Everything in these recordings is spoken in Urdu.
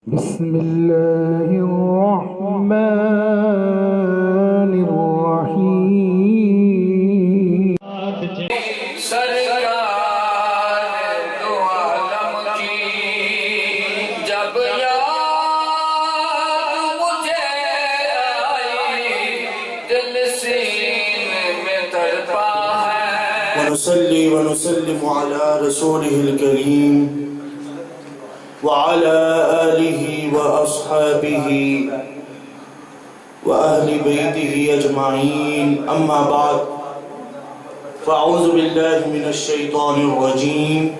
بسم الله الرحمن الرحيم سرکار دو عالم کی جب یاد مجھے آئی دل سینے میں تڑپا ہے ونصلي ونسلم على رسوله الكريم وعلى آله وأصحابه وأهل بيته أجمعين أما بعد فأعوذ بالله من الشيطان الرجيم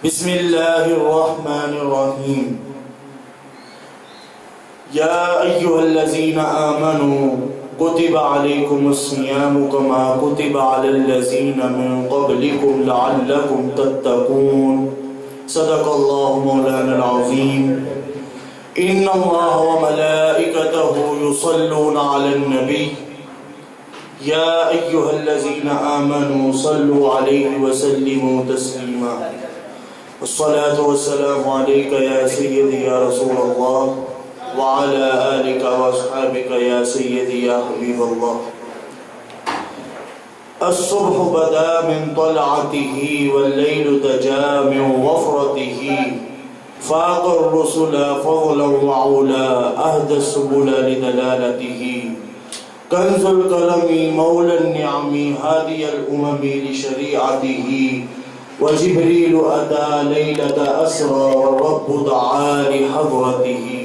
بسم الله الرحمن الرحيم يا أيها الذين آمنوا كتب عليكم الصيام كما كتب على الذين من قبلكم لعلكم تتقون صدق الله مولانا العظيم إن الله وملائكته يصلون على النبي يا أيها الذين آمنوا صلوا عليه وسلموا تسليما الصلاة والسلام عليك يا سيدي يا رسول الله وعلى آلك وأصحابك يا سيدي يا حبيب الله الصبح بدا من طلعته والليل دجا من وفرته فاق الرسل فضلا وعلا أهدى السبل لدلالته كنز الكرم مولى النعم هادي الأمم لشريعته وجبريل أتى ليلة أسرى والرب دعا لحضرته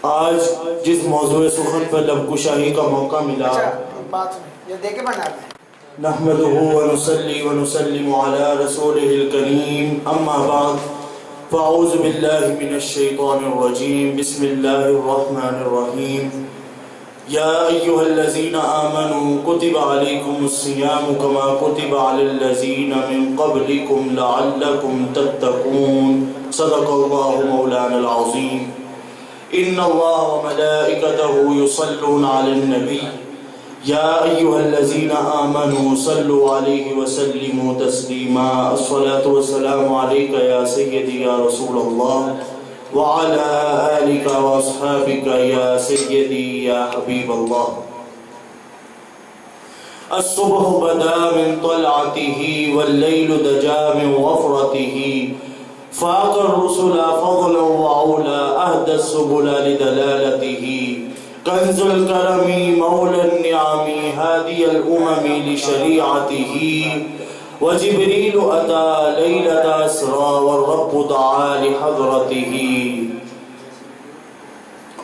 آج جس موضوع سخن پر لب گشائی کا موقع ملا نحمده ونصلي ونسلم على رسوله الكريم أما بعد فأعوذ بالله من الشيطان الرجيم بسم الله الرحمن الرحيم يا أيها الذين آمنوا كتب عليكم الصيام كما كتب على الذين من قبلكم لعلكم تتقون صدق الله مولانا العظيم إن الله وملائكته يصلون على النبي يا أيها الذين آمنوا صلوا عليه وسلموا تسليما الصلاة والسلام عليك يا سيدي يا رسول الله وعلى آلك وأصحابك يا سيدي يا حبيب الله الصبح بدا من طلعته والليل دجا من وفرته فاق الرسل فضلا وعلا أهدى السبل لدلالته كنز الكرم مولى النعم هادي الأمم لشريعته وجبريل أتى ليلة أسرى والرب دعا لحضرته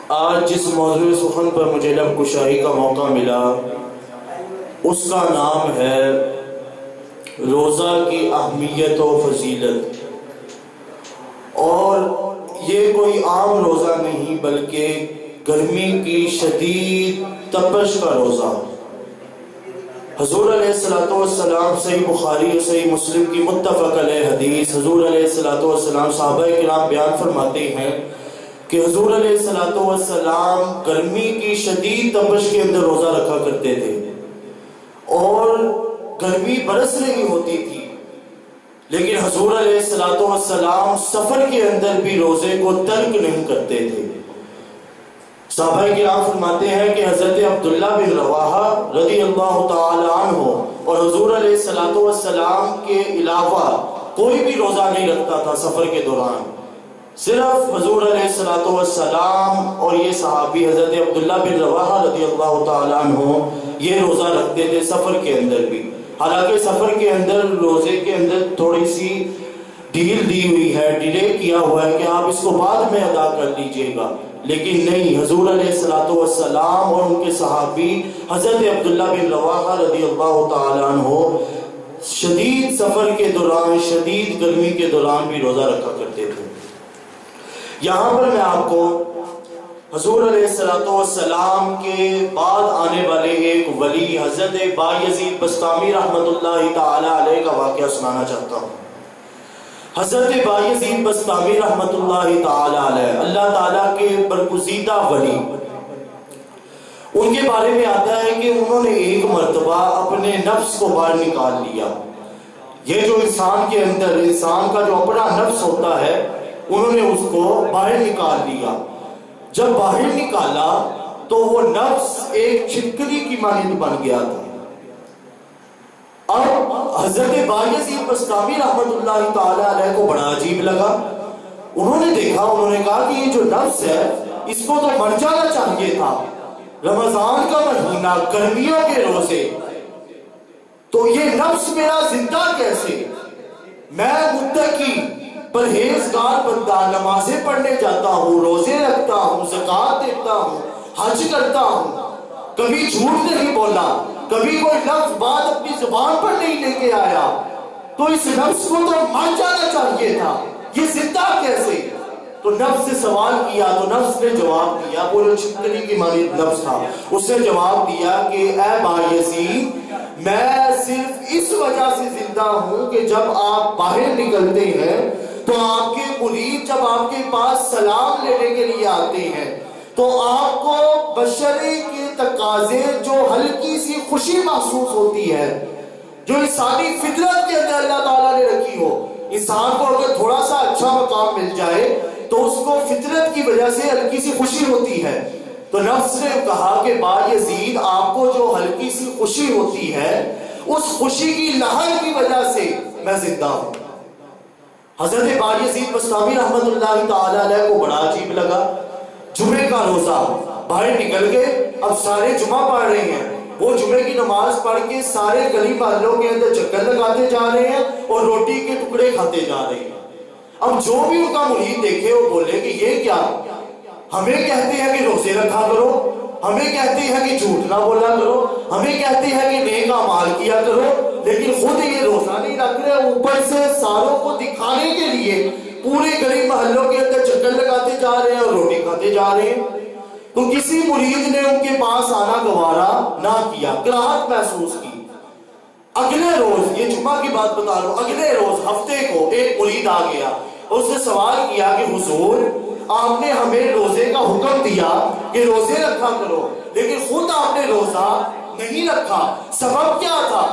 آج جس موضوع سخن پر مجھے لب کشائی کا موقع ملا اس کا نام ہے روزہ کی اہمیت و فضیلت اور یہ کوئی عام روزہ نہیں بلکہ گرمی کی شدید تپش کا روزہ حضور علیہ السلام صحیح بخاری اور صحیح مسلم کی متفق علیہ حدیث حضور علیہ السلام صحابہ کرام بیان فرماتے ہیں کہ حضور علیہ السلام گرمی کی شدید تپش کے اندر روزہ رکھا کرتے تھے اور گرمی برس رہی ہوتی تھی لیکن حضور علیہ السلام سفر کے اندر بھی روزے کو ترک نہیں کرتے تھے صحابہ کرام فرماتے ہیں کہ حضرت عبداللہ بن رواحہ رضی اللہ تعالی عنہ اور حضور علیہ السلام کے علاوہ کوئی بھی روزہ نہیں رکھتا تھا سفر کے دوران صرف حضور علیہ السلام اور یہ صحابی حضرت عبداللہ بن رواحہ رضی اللہ تعالی عنہ یہ روزہ رکھتے تھے سفر کے اندر بھی حالانکہ سفر کے اندر روزے کے اندر تھوڑی سی ڈھیل دی ہوئی ہے ڈیلے کیا ہوا ہے کہ آپ اس کو بعد میں ادا کر لیجئے گا لیکن نہیں حضور علیہ السلام اور ان کے صحابی حضرت عبداللہ بن رواحہ رضی اللہ تعالیٰ عنہ شدید سفر کے دوران شدید گرمی کے دوران بھی روزہ رکھا کرتے تھے یہاں پر میں آپ کو حضور علیہ السلام کے بعد آنے والے ایک ولی حضرت بایزید بسطامی رحمت اللہ تعالیٰ علیہ کا واقعہ سنانا چاہتا ہوں حضرت بایزید بسطامی رحمت اللہ تعالیٰ علیہ اللہ تعالیٰ کے برگزیدہ ولی ان کے بارے میں آتا ہے کہ انہوں نے ایک مرتبہ اپنے نفس کو باہر نکال لیا یہ جو انسان کے اندر انسان کا جو اپنا نفس ہوتا ہے انہوں نے اس کو باہر نکال دیا. جب باہر نکالا تو وہ نفس ایک چھپکلی کی مانند بن گیا تھا. اب حضرت بایزید بسطامی رحمت اللہ تعالی علیہ کو بڑا عجیب لگا. انہوں نے دیکھا, انہوں نے کہا کہ یہ جو نفس ہے اس کو تو مر جانا چاہیے تھا. رمضان کا مہینہ, گرمیوں کے روزے, تو یہ نفس میرا زندہ کیسے؟ میں متقی پرہیزگار بندہ, نمازیں پڑھنے جاتا ہوں, روزے رکھتا ہوں, زکوٰۃ دیتا ہوں, حج کرتا ہوں, کبھی جھوٹ نہیں بولا, کبھی کوئی لفظ بات اپنی زبان پر نہیں لے کے آیا, تو اس نفس کو تو مر جانا چاہیے تھا, یہ زندہ کیسے؟ تو نفس سے سوال کیا تو نفس نے جواب دیا, وہ جو چھپکلی کی مانند نفس تھا اس نے جواب دیا کہ اے بایزید, میں صرف اس وجہ سے زندہ ہوں کہ جب آپ باہر نکلتے ہیں تو آپ کے مرید جب آپ کے پاس سلام لینے کے لیے آتے ہیں تو آپ کو بشری کے تقاضے جو ہلکی سی خوشی محسوس ہوتی ہے, جو انسانی فطرت کے اندر اللہ تعالیٰ نے رکھی ہو. انسان کو اگر تھوڑا سا اچھا مقام مل جائے تو اس کو فطرت کی وجہ سے ہلکی سی خوشی ہوتی ہے. تو نفس نے کہا کہ بایزید, آپ کو جو ہلکی سی خوشی ہوتی ہے اس خوشی کی لہر کی وجہ سے میں زندہ ہوں. حضرت بایزید بسطامی رحمت اللہ تعالی علیہ کو بڑا عجیب لگا. جمعے کا روزہ, باہر نکل گئے, اب سارے جمعہ پڑھ رہے ہیں, وہ جمعے کی نماز پڑھ کے سارے گلی محلوں کے اندر چکر لگاتے جا رہے ہیں اور روٹی کے ٹکڑے کھاتے جا رہے ہیں. اب جو بھی ان کا مرید دیکھے وہ بولے کہ یہ کیا, ہمیں کہتے ہیں کہ روزے رکھا کرو, ہمیں کہتے ہیں کہ جھوٹ نہ بولا کرو, ہمیں کہتے ہیں کہ نیک اعمال کیا کرو, لیکن خود یہ روزہ نہیں رکھ رہے, اوپر سے ساروں کو دکھانے کے لیے پورے گلی محلوں کے اندر چکر لگاتے جا رہے ہیں اور روٹی کھاتے جا رہے ہیں. تو کسی مرید نے ان کے پاس آنا گوارا نہ کیا, کراہت محسوس کی. اگلے روز, یہ جمعہ کی بات بتا رہا ہوں, اگلے روز ہفتے کو ایک مرید آ گیا, اس نے سوال کیا کہ حضور, آپ نے ہمیں روزے کا حکم دیا کہ روزے رکھا کرو, لیکن خود آپ نے روزہ نہیں رکھا, سبب کیا تھا؟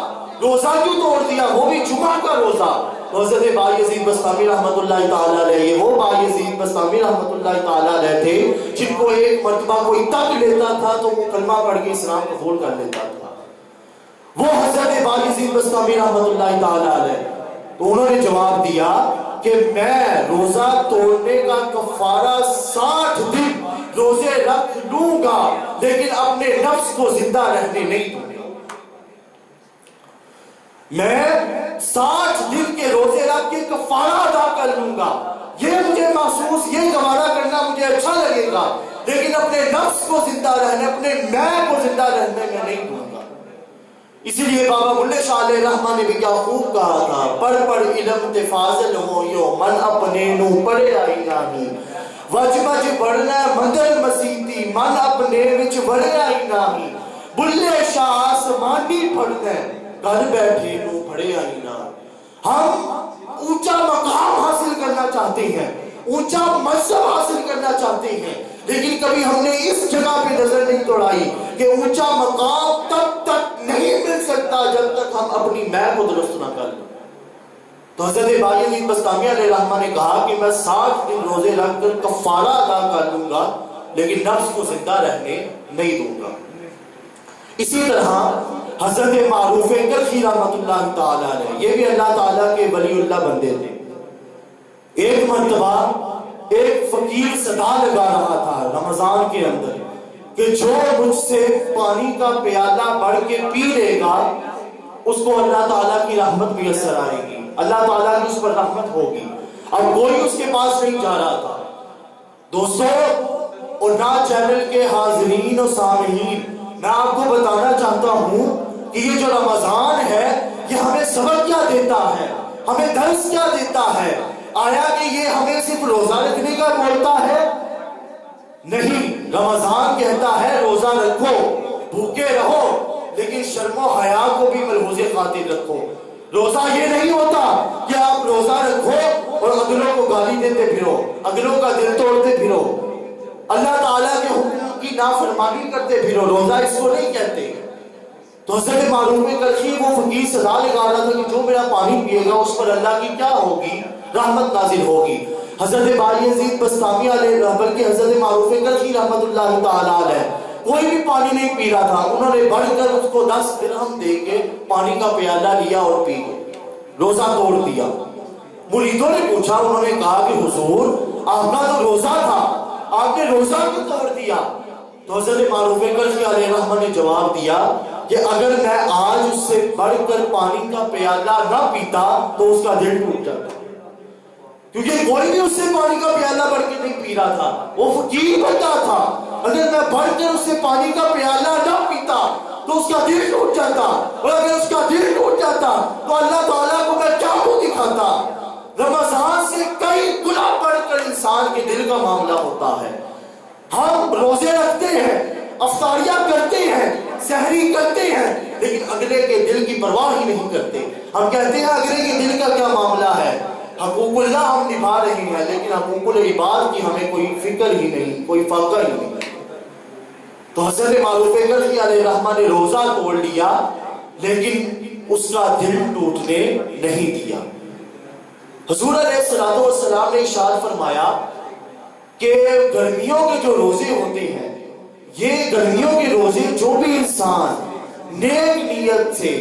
روزہ کیوں توڑ دیا, وہ بھی جمعہ کا روزہ؟ حضرت بایزید بسطامی رحمت اللہ تعالی علیہ, یہ وہ بایزید بسطامی رحمت اللہ تعالی علیہ تھے جن کو ایک مرتبہ کوئی تک لیتا تھا تو وہ کلمہ پڑھ کے اسلام قبول کر لیتا تھا. وہ حضرت بایزید بسطامی رحمت اللہ تعالی علیہ, تو انہوں نے جواب دیا کہ میں روزہ توڑنے کا کفارہ 60 دن روزے رکھ لوں گا, لیکن اپنے نفس کو زندہ رہنے نہیں دوں گا. میں 60 دن کے روزے رکھ کے کفارہ ادا کر لوں گا, یہ مجھے محسوس, یہ گوارا کرنا مجھے اچھا لگے گا, لیکن اپنے نفس کو زندہ رہنے, اپنے میں کو زندہ رہنے میں نہیں دوں گا. اسی لیے بابا بلے شاہ علیہ رحمہ نے بھی کیا خوب کہا تھا, پڑھ پڑھ علم تے فاضل ہو یو, من اپنے نو پڑھے آئی ناہی, وج وج بڑھنا مندر مسیتی, من اپنے وچ بڑھے آئی ناہی, بلے شاہ آسمانی پڑھنا گھر بیٹھے نو پڑھے آئی ناہی. ہم اونچا مقام حاصل کرنا چاہتے ہیں, اونچا مذہب حاصل کرنا چاہتے ہیں, لیکن کبھی ہم نے اس جگہ پہ نظر نہیں توڑائی کہ اونچا مقام تب تک نہیں مل سکتا جب تک ہم اپنی میں کو درست نہ کر لیں. تو حضرت بایزید بسطامی علیہ رحمہ نے کہا کہ میں 60 دن روزے رکھ کر کفارہ ادا کر لوں گا, لیکن نفس کو زندہ رہنے نہیں دوں گا. اسی طرح حضرت معروف کرخی رحمت اللہ تعالیٰ علیہ, یہ بھی اللہ تعالیٰ کے ولی اللہ بندے تھے. ایک مرتبہ ایک فقیر صدا لگا رہا تھا رمضان کے اندر کہ جو مجھ سے پانی کا پیالہ بڑھ کے پی لے گا اس کو اللہ تعالیٰ کی رحمت میسر آئے گی, اللہ تعالیٰ کی اس پر رحمت ہوگی. اب کوئی اس کے پاس نہیں جا رہا تھا. دوستو اور نا چینل کے حاضرین و سامعین, میں آپ کو بتانا چاہتا ہوں کہ یہ جو رمضان ہے یہ ہمیں سبق کیا دیتا ہے, ہمیں درس کیا دیتا ہے. آیا کہ یہ ہمیں صرف روزہ رکھنے کا بولتا ہے؟ نہیں, رمضان کہتا ہے روزہ رکھو, بھوکے رہو, لیکن شرم و حیا کو بھی ملحوظ خاطر رکھو. روزہ یہ نہیں ہوتا کہ آپ روزہ رکھو اور اگلوں کو گالی دیتے پھرو, اگلوں کا دل توڑتے پھرو, اللہ تعالیٰ کے حکم کی نافرمانی کرتے پھرو. روزہ اس کو نہیں کہتے. تو حضرت معروف کرخی وہ فقیر صدا لگا رہا تھا کہ جو میرا پانی پیے گا اس پر اللہ کی کیا ہوگی, رحمت نازل ہوگی. حضرت بایزید بستامی علیہ بلکہ حضرت معروف کرخی رحمت اللہ تعالیٰ علیہ کوئی بھی پانی نہیں پی رہا تھا، انہوں نے بڑھ کر اس کو 10 درہم دے کے پانی کا پیالہ لیا اور پی گئے، روزہ توڑ دیا۔ مریدوں نے پوچھا، انہوں نے کہا کہ حضور آپ کا تو روزہ تھا، آپ نے روزہ کیوں توڑ دیا؟ تو حضرت معروف کرخی علیہ رحمہ نے جواب دیا کہ اگر میں آج اس سے بڑھ کر پانی کا پیالہ نہ پیتا تو اس کا دل ٹوٹ جاتا، کیونکہ کوئی بھی اس سے پانی کا پیالہ بڑھ کے نہیں پی رہا تھا، وہ فقیر بندہ تھا۔ اگر میں بڑھ کر اس سے پانی کا پیالہ نہ پیتا تو اس کا دل ٹوٹ جاتا، اور اگر اس کا دل ٹوٹ جاتا تو اللہ تعالیٰ کو میں کیا منہ دکھاتا۔ رمضان سے کئی گنا بڑھ کر انسان کے دل کا معاملہ ہوتا ہے۔ ہم روزے رکھتے ہیں، افطاریاں کرتے ہیں، سحری کرتے ہیں، لیکن اگلے کے دل کی پرواہ ہی نہیں کرتے۔ ہم کہتے ہیں اگلے کے دل کا کیا معاملہ ہے، حقوق اللہ ہم نبھا رہے ہیں، لیکن حقوق العباد کی ہمیں کوئی فکر ہی نہیں، کوئی فکر ہی نہیں۔ تو حضرت معروف کرخی علیہ رحمہ نے روزہ توڑ لیا، لیکن اس کا دل ٹوٹنے نہیں دیا۔ حضور علیہ السلام نے ارشاد فرمایا کہ گرمیوں کے جو روزے ہوتے ہیں، یہ گرمیوں کے روزے جو بھی انسان نیک نیت سے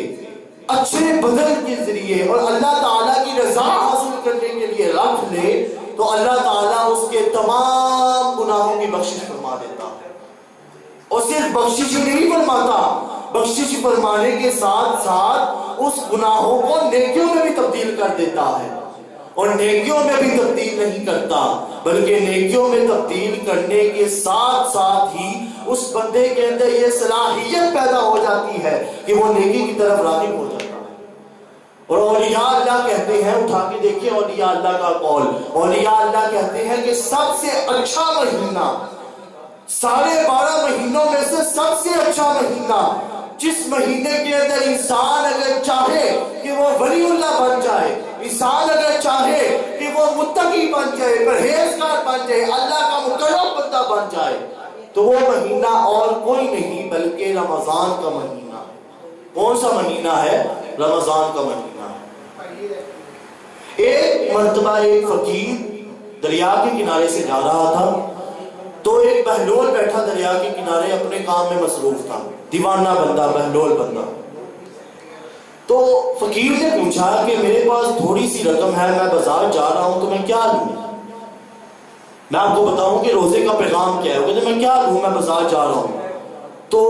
اچھے بدن کے ذریعے اور اللہ تعالیٰ کی رضا حاصل کرنے کے لیے رکھ لے تو اللہ تعالیٰ اس کے تمام گناہوں کی بخشش فرما دیتا ہے۔ اور صرف بخشش ہی نہیں فرماتا، بخشش فرمانے کے ساتھ ساتھ اس گناہوں کو نیکیوں میں بھی تبدیل کر دیتا ہے، اور نیکیوں میں بھی تبدیل نہیں کرتا بلکہ نیکیوں میں تبدیل کرنے کے ساتھ ساتھ ہی اس بندے کے اندر یہ صلاحیت پیدا ہو جاتی ہے کہ وہ نیکی کی طرف راغب ہو جاتا ہے۔ اور اولیاء اللہ کہتے ہیں، اٹھا کے دیکھیں اولیاء اللہ کا قول، اولیاء اللہ کہتے ہیں کہ سب سے اچھا مہینہ، 12.5 مہینوں میں سے سب سے اچھا مہینہ، جس مہینے کے اندر انسان اگر چاہے کہ وہ ولی اللہ بن جائے، انسان اگر چاہے کہ وہ متقی بن جائے، پرہیزگار بن جائے، اللہ کا مقرب بندہ بن جائے، تو وہ مہینہ اور کوئی نہیں بلکہ رمضان کا مہینہ ہے۔ کون سا مہینہ ہے؟ رمضان کا مہینہ ہے۔ ایک مرتبہ ایک فقیر دریا کے کنارے سے جا رہا تھا، تو ایک بہلول بیٹھا دریا کے کنارے اپنے کام میں مصروف تھا، دیوانہ بندہ، بہلول بندہ۔ تو فقیر نے پوچھا کہ میرے پاس تھوڑی سی رقم ہے، میں بازار جا رہا ہوں، تو میں کیا لوں؟ میں آپ کو بتاؤں کہ روزے کا پیغام کیا ہے، کہ میں کیا لوں، میں بازار جا رہا ہوں۔ تو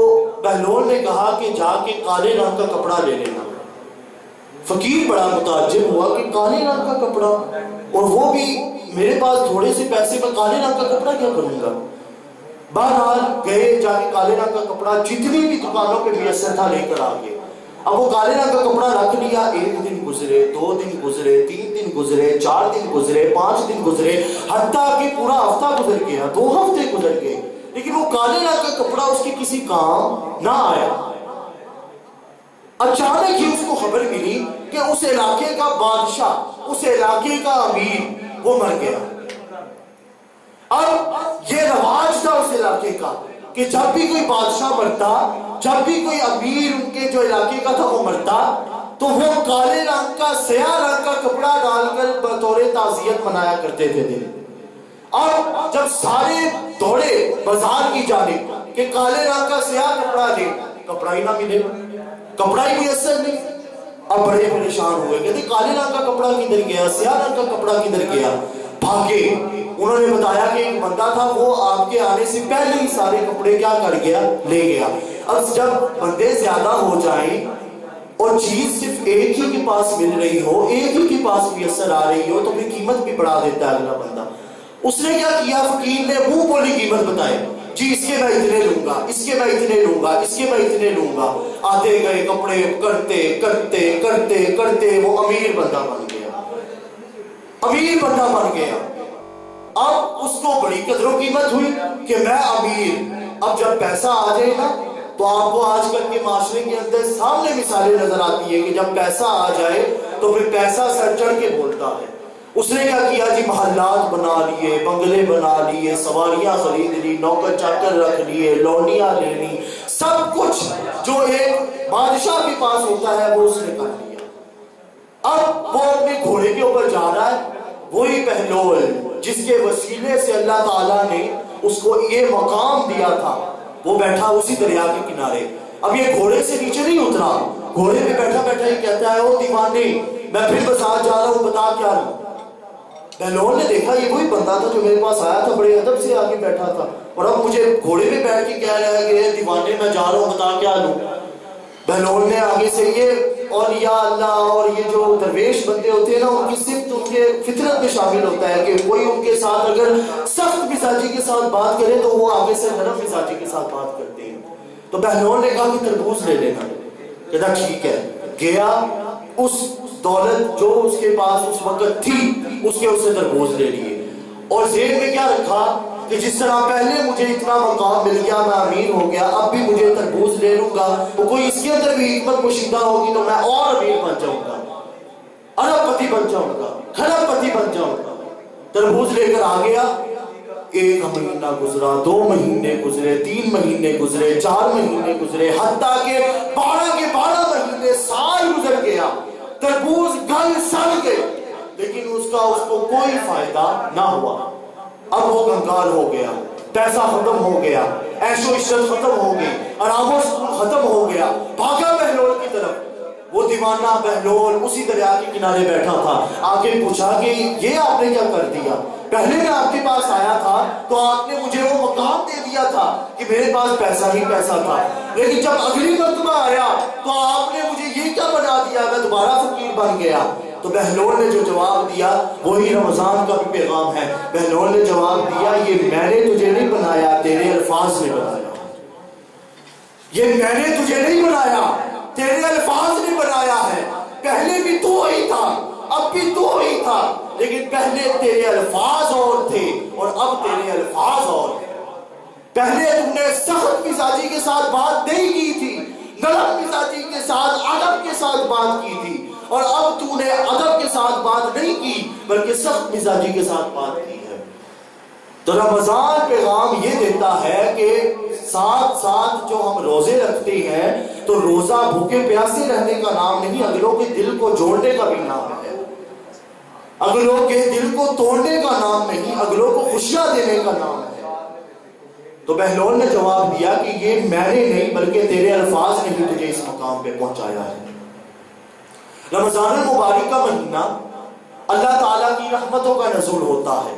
بہلول نے کہا کہ جا کے کالے رنگ کا کپڑا لے لینا۔ فقیر بڑا متعجب ہوا کہ کالے رنگ کا کپڑا، اور وہ بھی میرے پاس تھوڑے سے پیسے، میں کالے رنگ کا کپڑا کیا کروں گا؟ بہرحال گئے، جا کے کالے رنگ کا کپڑا جتنی بھی دکانوں پہ میسر تھا لے کر آ گئے۔ اب وہ کالے رنگ کا کپڑا رکھ لیا، 1 دن گزرے، 2 دن گزرے، 3 دن گزرے، 4 دن گزرے، 5 دن گزرے، حتیٰ کہ پورا ہفتہ گزر گیا، 2 ہفتے گزر گئے، لیکن وہ کالے رنگ کا کپڑا اس کے کسی کام نہ آیا۔ اچانک ہی اس کو خبر ملی کہ اس علاقے کا بادشاہ، اس علاقے کا امیر وہ مر گیا۔ اب یہ رواج تھا اس علاقے کا کہ جب بھی کوئی بادشاہ مرتا، جب بھی کوئی امیر ان کے جو علاقے کا تھا وہ مرتا، تو وہ کالے رنگ کا، سیاہ رنگ کا کپڑا ڈال کر بطور تعزیت منایا کرتے تھے دن۔ اور جب سارے دوڑے بازار کی جانب کہ کالے رنگ کا سیاہ کپڑا لے، کپڑا ہی نہ ملے، کپڑا ہی میسر نہیں۔ اب بڑے پریشان ہوئے، کہتے کالے رنگ کا کپڑا کدھر گیا، سیاہ رنگ کا کپڑا کدھر گیا؟ بھاگے، انہوں نے بتایا کہ ایک بندہ تھا، وہ آپ کے آنے سے پہلے ہی سارے کپڑے کیا کر گیا، لے گیا۔ اب جب بندے زیادہ ہو جائیں اور چیز صرف ایک ہی کے پاس مل رہی ہو، ایک ہی کے پاس میسر آ رہی ہو، تو پھر قیمت بھی بڑھا دیتا ہے اگلا بندہ۔ اس نے کیا کیا، فقیر نے منہ بولی قیمت بتائی، جی اس کے میں اتنے لوں گا، اس کے میں اتنے لوں گا، اس کے میں اتنے لوں گا۔ آتے گئے کپڑے کرتے کرتے کرتے کرتے وہ امیر بندہ بن گیا، امیر بندہ بن گیا۔ اب اس کو بڑی قدر و قیمت ہوئی کہ میں امیر۔ اب جب پیسہ آ جائے نا، تو آپ کو آج کل کے معاشرے کے اندر سامنے مثالیں نظر آتی ہیں کہ جب پیسہ آ جائے تو پھر پیسہ سر چڑھ کے بولتا ہے۔ اس نے کیا کیا جی، محلات بنا لیے، بنگلے بنا لیے، سواریاں خرید لی، نوکر چاکر رکھ لیے، لونڈیاں لے لی، سب کچھ جو ایک بادشاہ کے پاس ہوتا ہے وہ اس نے کر لیا۔ اب وہ اپنے گھوڑے کے اوپر جا رہا ہے، وہی بہلول جس کے وسیلے سے اللہ تعالیٰ نے اس کو یہ مقام دیا تھا، وہ بیٹھا اسی دریا کے کنارے. اب یہ گھوڑے سے نیچے نہیں اترا، گھوڑے پہ بیٹھا بیٹھا ہی کہتا ہے او دیوانے میں پھر بازار جا رہا ہوں، بتا کیا لوں. بہلول نے دیکھا یہ وہی بندہ تھا جو میرے پاس آیا تھا، بڑے ادب سے آگے بیٹھا تھا، اور اب مجھے گھوڑے پہ بیٹھ کے کہہ رہا ہے کہ دیوانے میں جا رہا ہوں، بتا کیا لوں. بہلول نے آگے سے یہ اور یا اللہ اور یہ جو درویش بندے ہوتے ہیں نا، ان کی صفت ان کے فطرت میں شامل ہوتا ہے کہ کوئی ان کے ساتھ اگر سخت مزاجی کے ساتھ بات کرے تو وہ آگے سے نرم مزاجی کے ساتھ بات کرتے ہیں. تو بہلول نے کہا کہ تربوز لے لینا. کہتا ٹھیک ہے. گیا، اس دولت جو اس کے پاس اس وقت تھی اس کے اسے تربوز لے لیے، اور ذہن میں کیا رکھا کہ جس طرح پہلے مجھے اتنا مقام مل گیا، میں امیر ہو گیا، اب بھی مجھے تربوز لے لوں گا تو کوئی اس کے اندر بھی حکمت پوشیدہ ہوگی تو میں اور امیر بن جاؤں گا، ارب پتی بن جاؤں گا، کھرب پتی بن جاؤں گا. تربوز لے کر آ گیا. 1 مہینہ گزرا، 2 مہینے گزرے، 3 مہینے گزرے، 4 مہینے گزرے، حتیٰ کہ 12 کے 12 مہینے سال گزر گیا. تربوز گل سڑ گئے لیکن اس کو کوئی فائدہ نہ ہوا. اب وہ کنگال ہو گیا، پیسہ ختم ہو گیا، عیش و عشرت ختم ہو گئی، آرام و سکون ختم ہو گیا. بھاگا بہلول کی طرف. وہ دیوانہ بہلول اسی دریا کے کنارے بیٹھا تھا. آ کے پوچھا کہ یہ آپ نے کیا کر دیا؟ پہلے میں آپ کے پاس آیا تھا تو آپ نے مجھے وہ مقام دے دیا تھا کہ میرے پاس پیسہ ہی پیسہ تھا، لیکن جب اگلی مرتبہ آیا تو آپ نے مجھے یہ کیا بنا دیا، میں دوبارہ فقیر بن گیا. تو بہلول نے جو جواب دیا وہی رمضان کا بھی پیغام ہے. بہلول نے جواب دیا یہ میں نے تجھے نہیں بنایا، تیرے الفاظ نے بنایا. یہ میں نے تجھے نہیں بنایا، تیرے الفاظ نے بنایا ہے. پہلے بھی تو ہی تھا، اب بھی تو ہی تھا، لیکن پہلے تیرے الفاظ اور تھے اور اب تیرے الفاظ اور ہیں. پہلے تم نے سخت مزاجی کے ساتھ بات نہیں کی تھی، نرم مزاجی کے ساتھ ادب کے ساتھ بات کی تھی، اور اب تو نے ادب کے ساتھ بات نہیں کی بلکہ سخت مزاجی کے ساتھ بات کی ہے. تو رمضان پیغام یہ دیتا ہے کہ ساتھ ساتھ جو ہم روزے رکھتے ہیں تو روزہ بھوکے پیاسے رہنے کا نام نہیں، اگلوں کے دل کو جوڑنے کا بھی نام ہے. اگلوں کے دل کو توڑنے کا نام نہیں، اگلوں کو خوشیاں دینے کا نام ہے. تو بہلول نے جواب دیا کہ یہ میں نے نہیں بلکہ تیرے الفاظ نے بھی تجھے اس مقام پہ پہنچایا ہے. رمضان المبارک کا مہینہ اللہ تعالیٰ کی رحمتوں کا نزول ہوتا ہے،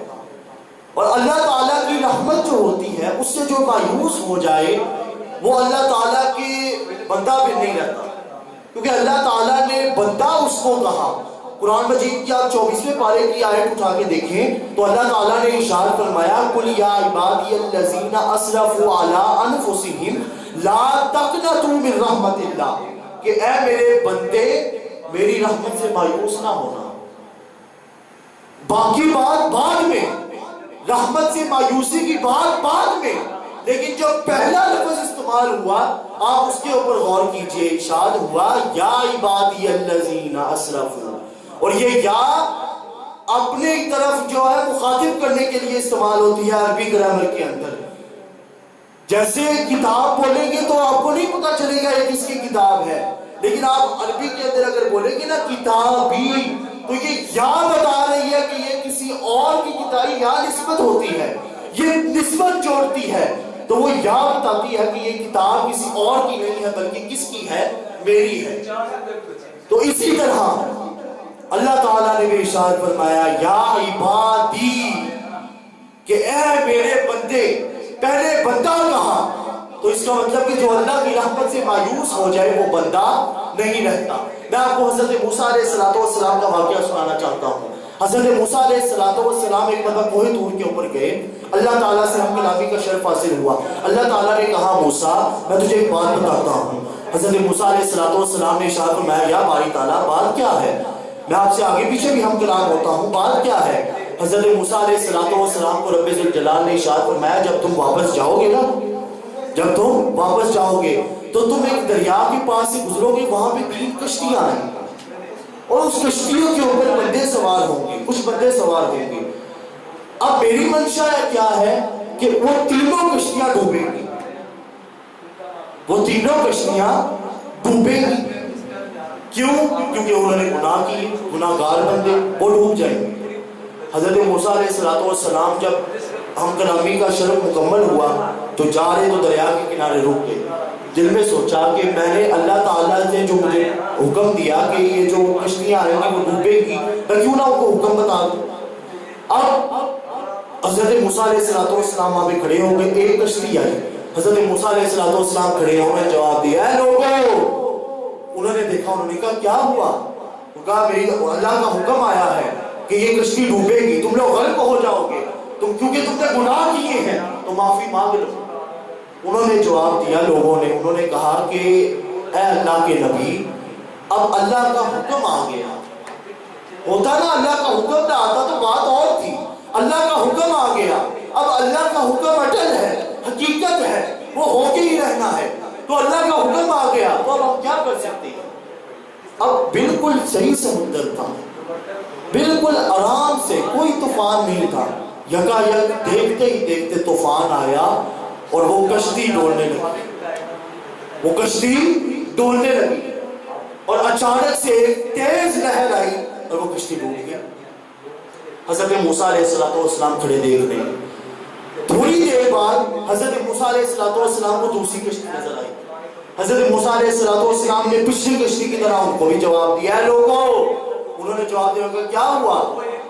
اور اللہ تعالیٰ کی رحمت جو ہوتی ہے اس سے جو مایوس ہو جائے وہ اللہ تعالیٰ کے بندہ بھی نہیں رہتا، کیونکہ اللہ تعالیٰ نے بندہ اس کو کہا. قرآن مجید کی آپ 24ویں پارے کی آیت اٹھا کے دیکھیں تو اللہ تعالیٰ نے ارشاد فرمایا قُلْ يَا عِبَادِيَ الَّذِينَ أَسْرَفُوا عَلَىٰ أَنفُسِهِمْ لَا تَقْنَطُوا مِن رَحْمَتِ اللَّهِ کہ اے میرے بندے میری رحمت سے مایوس نہ ہونا. باقی بات بعد میں، رحمت سے مایوسی کی بات بعد میں، لیکن جو پہلا لفظ استعمال ہوا آپ اس کے اوپر غور کیجئے. ارشاد ہوا یا عبادی الذین اسرفوا، اور یہ یا اپنے طرف جو ہے مخاطب کرنے کے لیے استعمال ہوتی ہے عربی گرامر کے اندر. جیسے کتاب بولیں گے تو آپ کو نہیں پتا چلے گا یہ کس کی کتاب ہے، لیکن آپ عربی کے اندر اگر بولیں گے نا کتابی تو یہ یا بتا رہی ہے کہ یہ کسی اور کی کتابی، یا نسبت ہوتی ہے، یہ نسبت جوڑتی ہے، تو وہ یا بتاتی ہے کہ یہ کتاب کسی اور کی نہیں ہے بلکہ کس کی ہے، میری ہے. تو اسی طرح اللہ تعالیٰ نے بھی ارشاد فرمایا یا عبادی کہ اے میرے بندے. پہلے بندہ کہا تو اس کا مطلب کہ جو اللہ کی رحمت سے مایوس ہو جائے وہ بندہ نہیں رہتا. میں آپ کو حضرت موسیٰ علیہ السلام کا واقعہ سنانا چاہتا ہوں. حضرت موسیٰ علیہ السلام ایک مرتبہ کوہ طور کے اوپر گئے، اللہ تعالیٰ سے ہم کلامی کا شرف حاصل ہوا. اللہ تعالیٰ نے کہا موسیٰ میں تجھے ایک بات بتاتا ہوں. حضرت موسیٰ علیہ السلام نے ارشاد فرمایا یا باری تعالیٰ بات کیا ہے؟ میں آپ سے آگے پیچھے بھی ہم کلام ہوتا ہوں، بات کیا ہے؟ حضرت موسیٰ علیہ السلام کو رب ذوالجلال نے ارشاد فرمایا جب تم واپس جاؤ گے نا، جب تم واپس جاؤ گے تو تم ایک دریا کے پاس سے گزرو گے، وہاں پہ 3 کشتیاں ہیں اور اس کشتیوں کے اوپر بندے سوار ہوں گے، کچھ بندے سوار ہوں گے. اب میری منشا کیا ہے کہ وہ 3 کشتیاں ڈوبیں گی، وہ 3 کشتیاں ڈوبیں گی. کیوں؟ کیونکہ انہوں نے گناہ کی، گناہگار بندے، وہ ڈوب جائیں گے. حضرت موسیٰ علیہ السلام جب ہم کلامی کا شرف مکمل ہوا تو جا رہے تو دریا کے کنارے رک گئے. دل میں سوچا کہ میں نے اللہ تعالیٰ سے جو مجھے حکم دیا کہ یہ جو کشتیاں آئیں گی وہ ڈوبے گی، میں کیوں نہ ان کو حکم بتا دوں. اب حضرت موسیٰ علیہ السلام وہاں پہ کھڑے ہو گئے. ایک کشتی آئی، حضرت موسیٰ علیہ السلام کھڑے ہو گئے، جواب دیا اے لوگوں. انہوں نے دیکھا، انہوں نے کہا کیا ہوا؟ کہا میری اللہ کا حکم آیا ہے کہ یہ کشتی ڈوبے گی، تم لوگ غرق ہو جاؤ گے، کیونکہ تم نے گناہ کیے ہیں تو معافی مانگ لو. انہوں نے جواب دیا لوگوں نے، انہوں نے کہا کہ اے اللہ کے نبی، اب اللہ کا حکم آ گیا. ہوتا نا اللہ کا حکم نہ آتا تو بات اور تھی. اللہ کا حکم آ گیا، اب اللہ کا حکم اٹل ہے، حقیقت ہے، وہ ہو کے ہی رہنا ہے. تو اللہ کا حکم آ گیا تو اب ہم کیا کر سکتے ہیں؟ اب بالکل صحیح سمندر تھا، بالکل آرام سے، کوئی طوفان نہیں تھا. یکا یک دیکھتے ہی دیکھتے طوفان آیا اور وہ کشتی ڈولنے لگی. وہ کشتی ڈولنے لگی اور اچانک سے ایک تیز لہر آئی اور وہ کشتی ڈوب گئی. حضرت موسیٰ علیہ السلام کھڑے دیکھ رہے ہیں. تھوڑی دیر بعد حضرت موسیٰ علیہ السلام کو دوسری کشتی نظر آئی. حضرت موسیٰ علیہ السلام نے پچھلی کشتی کی طرح ان کو بھی جواب دیا ہے لوگوں. انہوں نے جواب دیا کہ کیا ہوا؟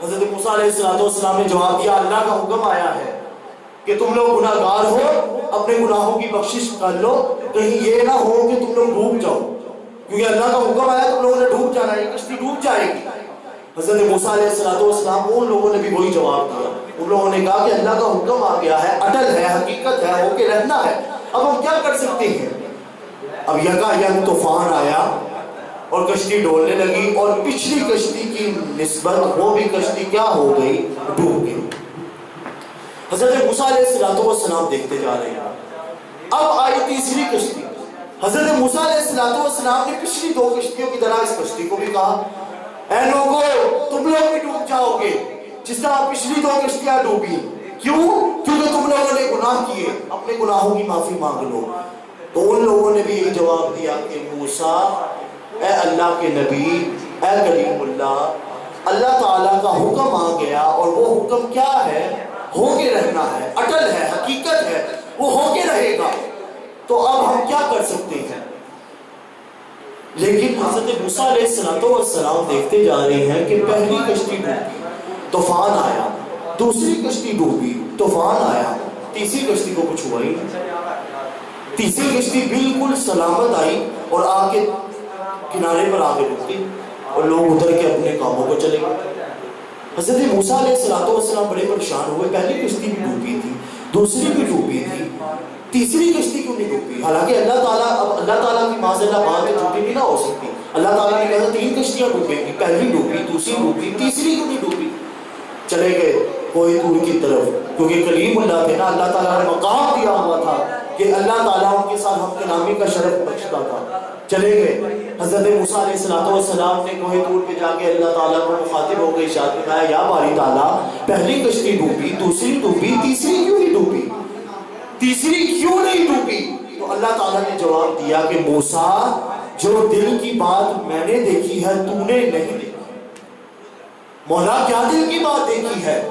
حضرت موسیٰ علیہ السلام نے جواب دیا اللہ کا حکم آیا ہے کہ تم لوگ گناہ گار ہو، اپنے گناہوں کی بخشش کر لو، کہیں یہ نہ ہو کہ تم لوگ ڈوب جاؤ، کیونکہ اللہ کا حکم آیا تم لوگوں نے ڈوب جانا ہے، کشتی ڈوب جائے گی. حضرت موسیٰ علیہ السلام ان لوگوں نے بھی وہی جواب دیا. ان لوگوں نے کہا کہ اللہ کا حکم آ گیا ہے، اٹل ہے، حقیقت ہے، ہو کے رہنا ہے، اب ہم کیا کر سکتے ہیں؟ اب یکا یک طوفان آیا اور کشتی ڈولنے لگی اور پچھلی کشتی کی نسبت وہ بھی کشتی کیا ہو گئی؟ ڈوب گئی. حضرت موسیٰ علیہ السلام دیکھتے جا رہے ہیں. اب آئی تیسری کشتی. حضرت موسیٰ علیہ السلام نے پچھلی دو کشتیوں کی طرح اس کشتی کو بھی کہا اے لوگوں تم لوگ بھی ڈوب جاؤ گے جس طرح پچھلی دو کشتیاں ڈوبی. کیوں؟ کیونکہ تم لوگوں نے گناہ کیے، اپنے گناہوں کی معافی مانگ لو. تو ان لوگوں نے بھی یہ جواب دیا کہ موسیٰ اے اللہ کے نبی، اے کلیم اللہ، اللہ تعالیٰ کا حکم آ گیا اور وہ حکم کیا ہے؟ ہو کے رہنا ہے، اٹل ہے، حقیقت ہے، وہ ہو کے رہے گا. تو اب ہم کیا کر سکتے ہیں؟ لیکن حضرت موسیٰ علیہ السلام دیکھتے جا رہے ہیں کہ پہلی کشتی ڈوبی، طوفان آیا، دوسری کشتی ڈوبی، طوفان آیا، تیسری کشتی کو کچھ ہوا ہی نہیں. تیسری کشتی بالکل سلامت آئی اور آگے کنارے پر آگے رکتی اور لوگ اتر کے اپنے کاموں کو چلے گئے. حضرت موسیٰ علیہ السلام بڑے پریشان ہوئے. پہلی کشتی بھی ڈوبی تھی، دوسری بھی ڈوبی تھی، تیسری کشتی کیوں نہیں ڈوبی؟ حالانکہ اللہ تعالیٰ کی معاذ اللہ بات میں ڈوبی بھی نہ ہو سکتی. اللہ تعالیٰ نے کہا 3 کشتیاں ڈوبیں گی، پہلی ڈوبی، دوسری ڈوبی، تیسری کیوں نہیں ڈوبی؟ چلے گئے کوئی دور کی طرف، کیونکہ کلیم اللہ تھے نا، اللہ تعالیٰ نے مقام دیا ہوا تھا کہ اللہ تعالیٰ ان کے ساتھ ہم کلامی کا شرف بخشتا تھا. چلے گئے. حضرت موسیٰ علیہ السلام نے کوہ طور پہ جا کے اللہ تعالیٰ کو مخاطب ہو گئے، ارشاد فرمایا یا باری تعالیٰ پہلی کشتی ڈوبی، دوسری ڈوبی، تیسری کیوں نہیں ڈوبی؟ تیسری کیوں نہیں ڈوبی؟ تو اللہ تعالیٰ نے جواب دیا کہ موسیٰ جو دل کی بات میں نے دیکھی ہے تو نے نہیں دیکھی. مولا کیا دل کی بات دیکھی ہے؟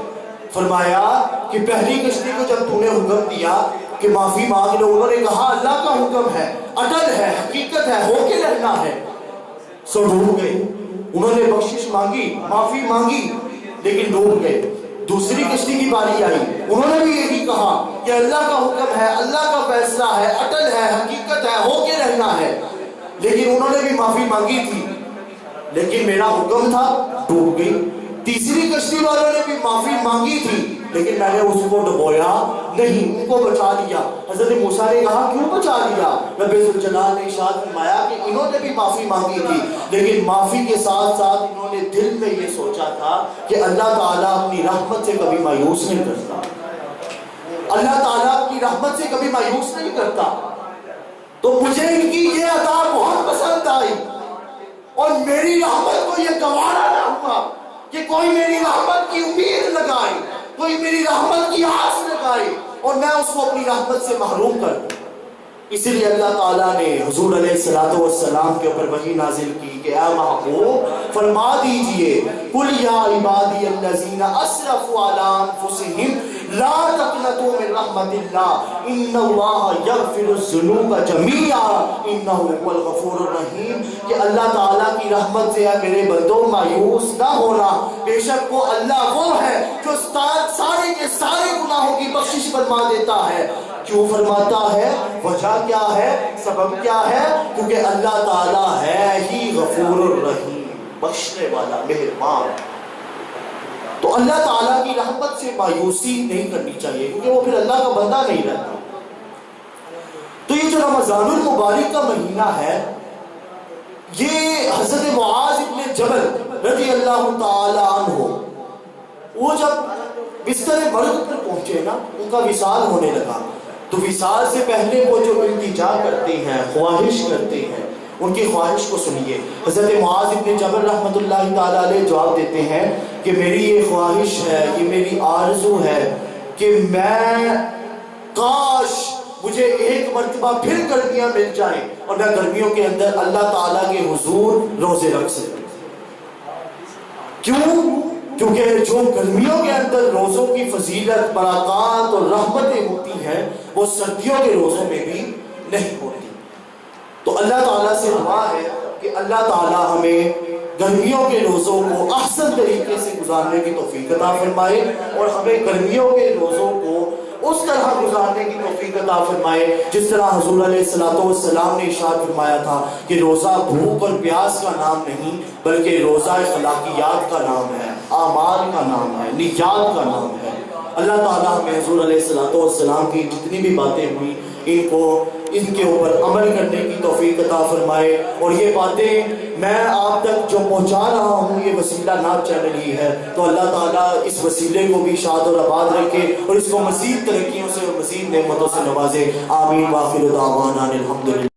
فرمایا کہ پہلی کشتی کو جب تو نے حکم دیا کہ معافی مانگ لو، انہوں نے کہا اللہ کا حکم ہے، اٹل ہے، حقیقت ہے، ہو کے رہنا ہے، سو ڈوب گئے. انہوں نے بخشش مانگی، معافی مانگی، لیکن ڈوب گئے. دوسری کشتی کی باری آئی، انہوں نے بھی یہی کہا کہ اللہ کا حکم ہے، اللہ کا فیصلہ ہے، اٹل ہے، حقیقت ہے، ہو کے رہنا ہے، لیکن انہوں نے بھی معافی مانگی تھی، لیکن میرا حکم تھا، ڈوب گئی. تیسری کشتی والوں نے بھی معافی مانگی تھی، لیکن میں نے اس کو ڈبویا نہیں، ان کو بچا لیا. حضرت موسیٰ نے کہا کیوں بچا لیا؟ رب ذوالجلال نے ارشاد فرمایا کہ انہوں نے بھی معافی مانگی تھی، لیکن معافی کے ساتھ ساتھ انہوں نے دل میں یہ سوچا تھا کہ اللہ تعالیٰ اپنی رحمت سے کبھی مایوس نہیں کرتا، اللہ تعالیٰ اپنی رحمت سے کبھی مایوس نہیں کرتا. تو مجھے ان کی یہ عطا بہت پسند آئی اور میری رحمت کو یہ گوارا نہ ہوا کہ کوئی میری رحمت کی امید لگائی، کوئی میری رحمت کی آس لگائی اور میں اس کو اپنی رحمت سے محروم کر دوں. اسی لیے اللہ تعالیٰ نے حضور علیہ السلام کے اوپر وحی نازل کی کہ اے محبوب فرما دیجئے قل یا عبادی الذین اسرفوا علی انفسہم لا تقنطوا من رحمت اللہ ان اللہ یغفر الذنوب جمیعا انہ هو الغفور الرحیم کہ اللہ تعالیٰ کی رحمت سے ہے میرے بندوں مایوس نہ ہونا، بے شک وہ اللہ وہ ہے جو سارے کے سارے گناہوں کی بخشش فرما دیتا ہے۔ کیوں فرماتا ہے؟ وجہ کیا ہے؟ سبب کیا ہے؟ کیونکہ اللہ تعالیٰ ہے ہی غفور الرحیم، بخشنے والا، مہربان۔ تو اللہ تعالیٰ کی رحمت سے مایوسی نہیں کرنی چاہیے کیونکہ وہ پھر اللہ کا بندہ نہیں رہتا۔ تو یہ جو رمضان المبارک کا مہینہ ہے، یہ حضرت معاذ ابن جبل رضی اللہ تعالیٰ عنہ وہ جب بستر مرگ پر پہنچے نا، ان کا وصال ہونے لگا، تو وصال سے پہلے وہ جو التجا کرتے ہیں، خواہش کرتے ہیں، ان کی خواہش کو سنیے۔ حضرت معاذ ابن جبل رحمۃ اللہ تعالیٰ علیہ جواب دیتے ہیں کہ میری یہ خواہش ہے، یہ میری آرزو ہے کہ میں کاش مجھے ایک مرتبہ پھر گرمیاں مل جائیں اور میں گرمیوں کے اندر اللہ تعالیٰ کے حضور روزے رکھ سکوں۔ کیوں؟ کیونکہ جو گرمیوں کے اندر روزوں کی فضیلت، برکات اور رحمتیں ہوتی ہیں وہ سردیوں کے روزوں میں بھی نہیں ہوتی۔ تو اللہ تعالیٰ سے دعا ہے کہ اللہ تعالیٰ ہمیں گرمیوں کے روزوں کو احسن طریقے سے گزارنے کی توفیق عطا فرمائے اور ہمیں گرمیوں کے روزوں کو اس طرح گزارنے کی توفیق عطا فرمائے جس طرح حضور علیہ السلام نے ارشاد فرمایا تھا کہ روزہ بھوک اور پیاس کا نام نہیں بلکہ روزہ اخلاقیات کا نام ہے، اعمال کا نام ہے، نیات کا نام ہے۔ اللہ تعالیٰ ہمیں حضور علیہ السلام کی جتنی بھی باتیں ہوئی ان کے اوپر عمل کرنے کی توفیق عطا فرمائے، اور یہ باتیں میں آپ تک جو پہنچا رہا ہوں یہ وسیلہ ناب چینل ہی ہے، تو اللہ تعالیٰ اس وسیلے کو بھی شاد اور آباد رکھے اور اس کو مزید ترقیوں سے اور مزید نعمتوں سے نوازے۔ آمین۔ وآخر دعوانا الحمدللہ۔